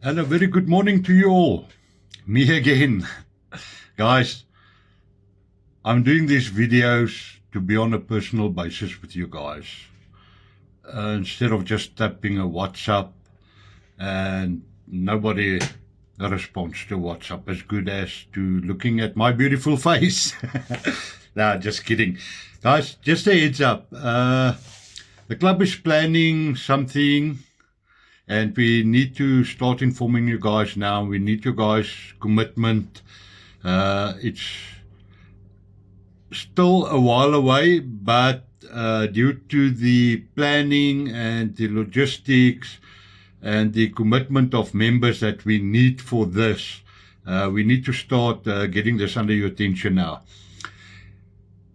And a very good morning to you all. Me again. Guys, I'm doing these videos to be on a personal basis with you guys. Instead of just tapping a WhatsApp and nobody responds to WhatsApp as good as to looking at my beautiful face. Nah, just kidding. Guys, just a heads up. The club is planning something and we need to start informing you guys now. We need you guys' commitment. It's still a while away, but due to the planning and the logistics and the commitment of members that we need for this, we need to start getting this under your attention now.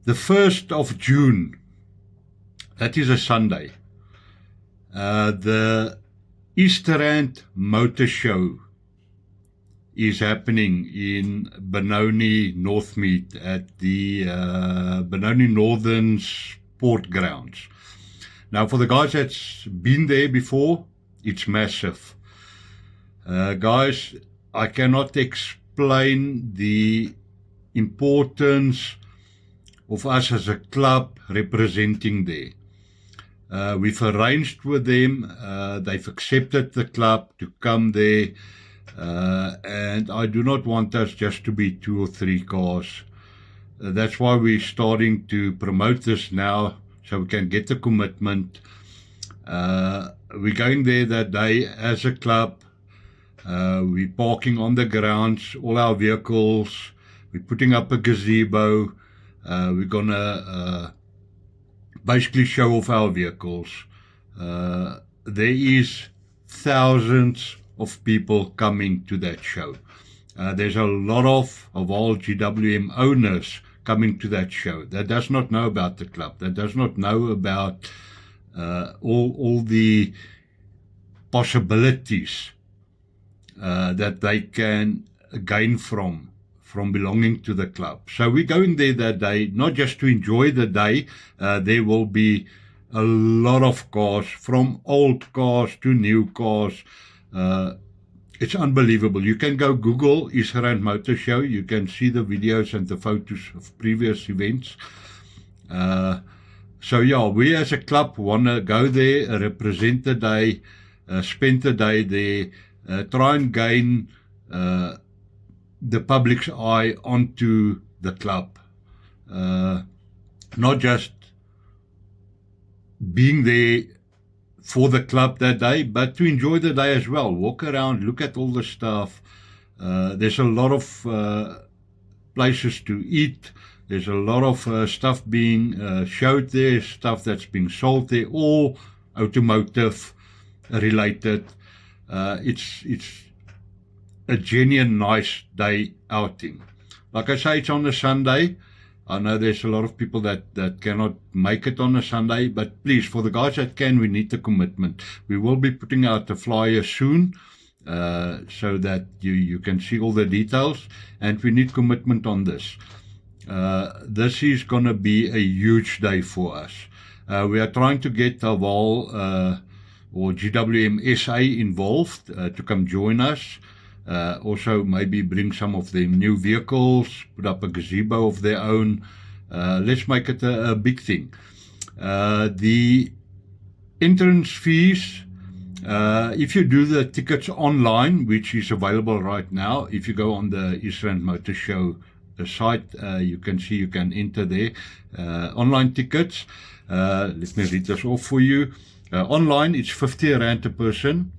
The 1st of June, that is a Sunday, the Easter Rand Motor Show is happening in Benoni Northmead at the Benoni Northern Sport Grounds. Now, for the guys that's been there before, it's massive. Guys, I cannot explain the importance of us as a club representing there. We've arranged with them, they've accepted the club to come there, and I do not want us just to be 2 or 3 cars. That's why we're starting to promote this now, so we can get the commitment. We're going there that day as a club. We're parking on the grounds, all our vehicles. We're putting up a gazebo. We're going to basically show off our vehicles. There is thousands of people coming to that show. There's a lot of all GWM owners coming to that show that does not know about the club, that does not know about all the possibilities that they can gain from belonging to the club. So we're going there that day, not just to enjoy the day. There will be a lot of cars, from old cars to new cars. It's unbelievable. You can go Google Easter Rand Motor Show. You can see the videos and the photos of previous events. So yeah, we as a club want to go there, represent the day, spend the day there, try and gain the public's eye onto the club. Not just being there for the club that day, but to enjoy the day as well. Walk around, look at all the stuff. There's a lot of places to eat. There's a lot of stuff being showed there, stuff that's being sold there, all automotive related. It's a genuine nice day outing. Like I say, it's on a Sunday. I know there's a lot of people that cannot make it on a Sunday, but please, for the guys that can, we need the commitment. We will be putting out a flyer soon, so that you can see all the details, and we need commitment on this. This is going to be a huge day for us. We are trying to get Aval or GWM SA involved to come join us. Also maybe bring some of their new vehicles, put up a gazebo of their own. Let's make it a big thing. The entrance fees, if you do the tickets online, which is available right now, if you go on the Easter Rand Motor Show site, you can see you can enter there. Online tickets, let me read this off for you. Online, it's 50 Rand a person.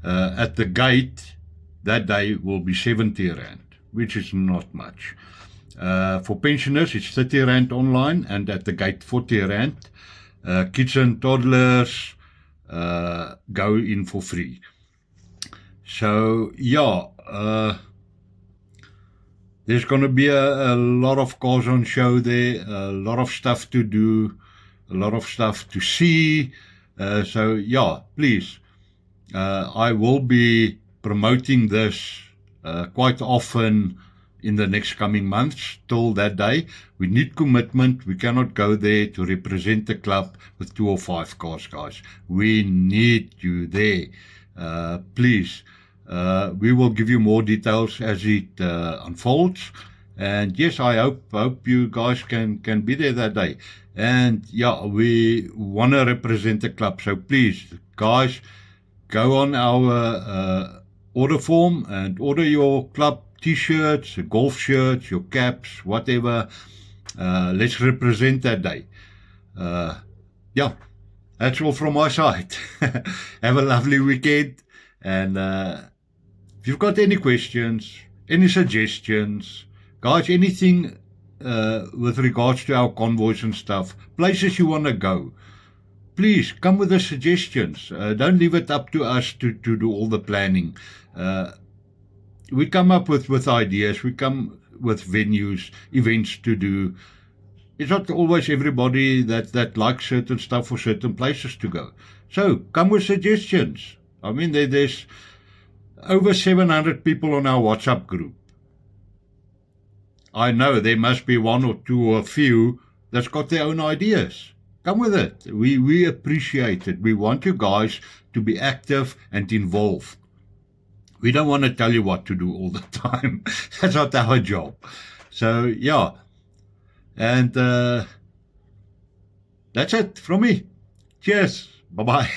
At the gate, that day will be 70 Rand, which is not much. For pensioners, it's 30 Rand online, and at the gate, 40 Rand. Kids and toddlers go in for free. So, yeah, there's going to be a lot of cars on show there, a lot of stuff to do, a lot of stuff to see. So, yeah, please, I will be promoting this quite often in the next coming months till that day. We need commitment. We cannot go there to represent the club with 2 or 5 cars, guys. We need you there. Please, We will give you more details as it unfolds. And yes, I hope you guys can be there that day. And yeah, we want to represent the club. So please, guys, go on our order form and order your club t-shirts, golf shirts, your caps, whatever. Let's represent that day. Yeah, that's all from my side. Have a lovely weekend. And if you've got any questions, any suggestions, guys, anything with regards to our convoys and stuff, places you want to go, please come with the suggestions. Don't leave it up to us to do all the planning. We come up with ideas. We come with venues, events to do. It's not always everybody that likes certain stuff or certain places to go. So come with suggestions. I mean, there's over 700 people on our WhatsApp group. I know there must be one or two or a few that's got their own ideas. Come with it. We appreciate it. We want you guys to be active and involved. We don't want to tell you what to do all the time. That's not our job. So, yeah. And that's it from me. Cheers. Bye-bye.